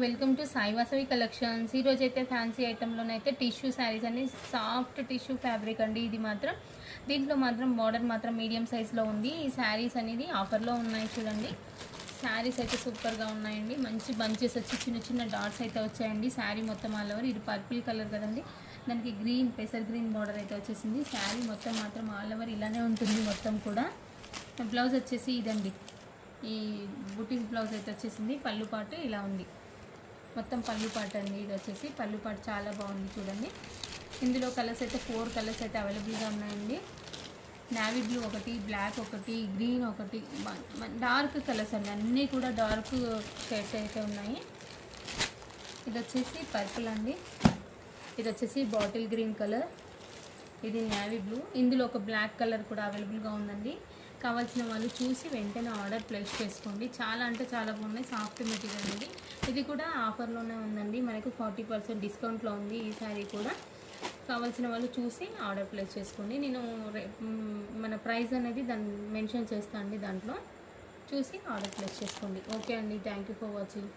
Welcome to Sai Vasavi collections. ఈరోజు అయితే fancy ఐటెంలోనైతే tissue saris అండి, సాఫ్ట్ టిష్యూ ఫ్యాబ్రిక్ అండి. ఇది మాత్రం దీంట్లో మాత్రం బార్డర్ మాత్రం మీడియం సైజ్లో ఉంది. ఈ శారీస్ అనేది ఆఫర్లో ఉన్నాయి చూడండి. శారీస్ అయితే సూపర్గా ఉన్నాయండి. మంచి బంచెస్ వచ్చి చిన్న చిన్న డాట్స్ అయితే వచ్చాయండి. శారీ మొత్తం ఆల్ ఓవర్. ఇది పర్పుల్ కలర్ కదండి, దానికి గ్రీన్ పెసర్ గ్రీన్ బార్డర్ అయితే వచ్చేసింది. శారీ మొత్తం మాత్రం ఆల్ ఓవర్ ఇలానే ఉంటుంది మొత్తం కూడా. బ్లౌజ్ వచ్చేసి ఇదండి, ఈ బుటీస్ బ్లౌజ్ అయితే వచ్చేసింది. పళ్ళు పాటు ఇలా ఉంది, మొత్తం పళ్ళు పాటు అండి. ఇది వచ్చేసి పళ్ళు పాటు చాలా బాగుంది చూడండి. ఇందులో కలర్స్ అయితే 4 కలర్స్ అయితే అవైలబుల్గా ఉన్నాయండి. నావీ బ్లూ ఒకటి, బ్లాక్ ఒకటి, గ్రీన్ ఒకటి, డార్క్ కలర్స్ అండి, అన్నీ కూడా డార్క్ షేడ్స్ అయితే ఉన్నాయి. ఇది వచ్చేసి పర్పుల్ అండి, ఇది వచ్చేసి బాటిల్ గ్రీన్ కలర్, ఇది నావీ బ్లూ. ఇందులో ఒక బ్లాక్ కలర్ కూడా అవైలబుల్గా ఉందండి. కావాల్సిన వాళ్ళు చూసి వెంటనే ఆర్డర్ ప్లేస్ చేసుకోండి. చాలా అంటే చాలా బాగున్నాయి, సాఫ్ట్ మెటీరియల్ అండి. ఇది కూడా ఆఫర్లోనే ఉందండి, మనకు 40% డిస్కౌంట్లో ఉంది ఈ శారీ కూడా. కావాల్సిన వాళ్ళు చూసి ఆర్డర్ ప్లేస్ చేసుకోండి. నేను మన ప్రైస్ అనేది దాన్ని మెన్షన్ చేస్తాను అండి, దాంట్లో చూసి ఆర్డర్ ప్లేస్ చేసుకోండి. ఓకే అండి, థ్యాంక్ యూ ఫర్ వాచింగ్.